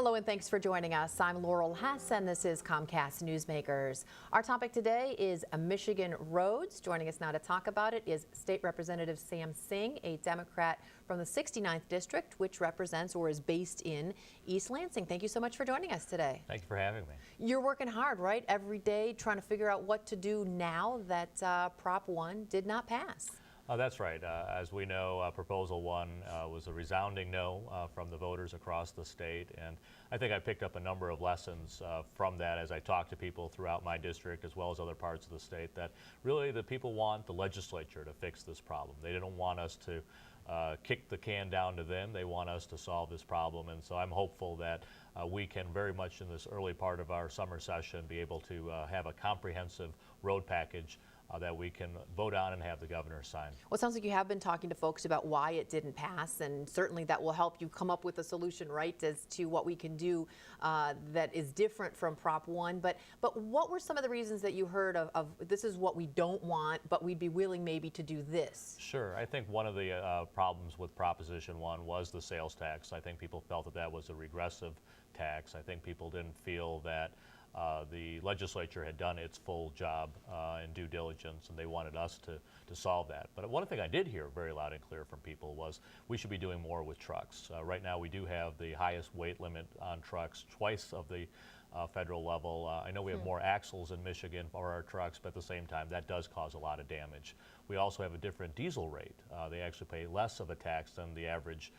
Hello and thanks for joining us. I'm Laurel Hess and this is Comcast Newsmakers. Our topic today is Michigan roads. Joining us now to talk about it is State Representative Sam Singh, a Democrat from the 69th District, which represents or is based in East Lansing. Thank you so much for joining us today. Thank you for having me. You're working hard, right? Every day trying to figure out what to do now that Prop 1 did not pass. That's right. As we know, Proposal 1 was a resounding no from the voters across the state, and I think I picked up a number of lessons from that as I talked to people throughout my district as well as other parts of the state, that really the people want the legislature to fix this problem. They didn't want us to kick the can down to them. They want us to solve this problem, and so I'm hopeful that we can very much in this early part of our summer session be able to have a comprehensive road package that we can vote on and have the governor sign. Well, it sounds like you have been talking to folks about why it didn't pass, and certainly that will help you come up with a solution, right, as to what we can do that is different from Prop 1. But what were some of the reasons that you heard of this is what we don't want, but we'd be willing maybe to do this? Sure. I think one of the problems with Proposition 1 was the sales tax. I think people felt that that was a regressive tax. I think people didn't feel that the legislature had done its full job in due diligence, and they wanted us to solve that. But one thing I did hear very loud and clear from people was we should be doing more with trucks. Right now we do have the highest weight limit on trucks, twice of the federal level. I know we have more axles in Michigan for our trucks, but at the same time that does cause a lot of damage. We also have a different diesel rate. They actually pay less of a tax than the average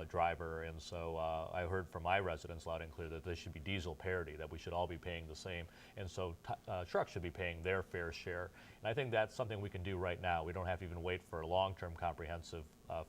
driver, and so I heard from my residents loud and clear that there should be diesel parity, that we should all be paying the same, and so trucks should be paying their fair share. And I think that's something we can do right now. We don't have to even wait for a long-term comprehensive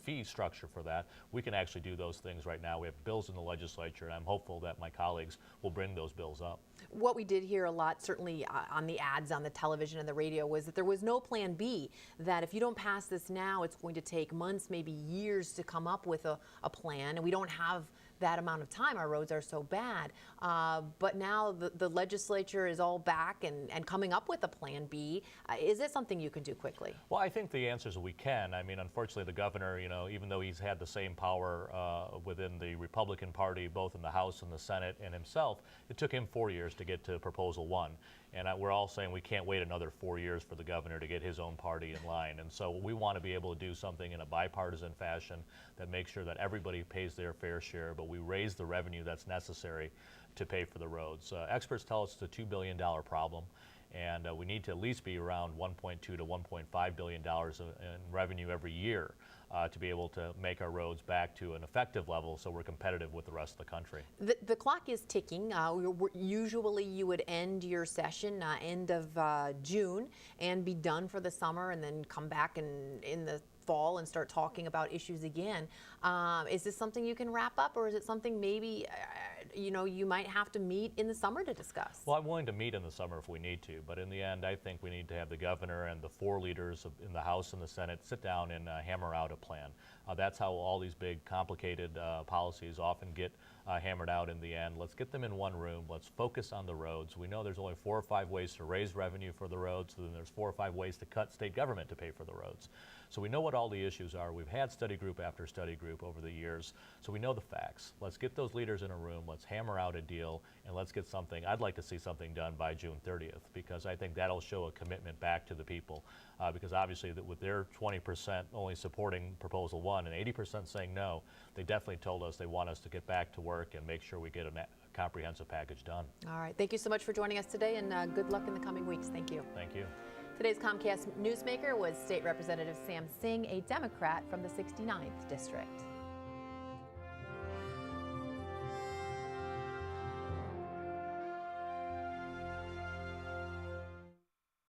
fee structure for that. We can actually do those things right now. We have bills in the legislature, and I'm hopeful that my colleagues will bring those bills up. What we did hear a lot, certainly on the ads on the television and the radio, was that there was no plan B, that if you don't pass this now, it's going to take months, maybe years to come up with a plan, and we don't have that amount of time. Our roads are so bad. But now the legislature is all back and coming up with a plan B. Is it something you can do quickly? Well, I think the answer is we can. I mean, unfortunately, the governor, you know, even though he's had the same power within the Republican Party, both in the House and the Senate, and himself, it took him 4 years to get to Proposal 1. And we're all saying we can't wait another 4 years for the governor to get his own party in line. And so we want to be able to do something in a bipartisan fashion that makes sure that everybody pays their fair share, but we raise the revenue that's necessary to pay for the roads. Experts tell us it's a $2 billion problem, and we need to at least be around $1.2 to $1.5 billion in revenue every year to be able to make our roads back to an effective level so we're competitive with the rest of the country. The clock is ticking. Usually you would end your session end of June and be done for the summer and then come back in the fall and start talking about issues again. Is this something you can wrap up, or is it something maybe you know, you might have to meet in the summer to discuss? Well, I'm willing to meet in the summer if we need to, but in the end I think we need to have the governor and the 4 leaders in the House and the Senate sit down and hammer out a plan. That's how all these big complicated policies often get hammered out in the end. Let's get them in one room. Let's focus on the roads. We know there's only 4 or 5 ways to raise revenue for the roads, so then there's 4 or 5 ways to cut state government to pay for the roads. So we know what all the issues are. We've had study group after study group over the years, so we know the facts. Let's get those leaders in a room, let's hammer out a deal, and let's get something. I'd like to see something done by June 30th, because I think that'll show a commitment back to the people, because obviously that with their 20% only supporting Proposal 1 and 80% saying no, they definitely told us they want us to get back to work and make sure we get a comprehensive package done. All right. Thank you so much for joining us today, and good luck in the coming weeks. Thank you. Thank you. Today's Comcast Newsmaker was State Representative Sam Singh, a Democrat from the 69th District.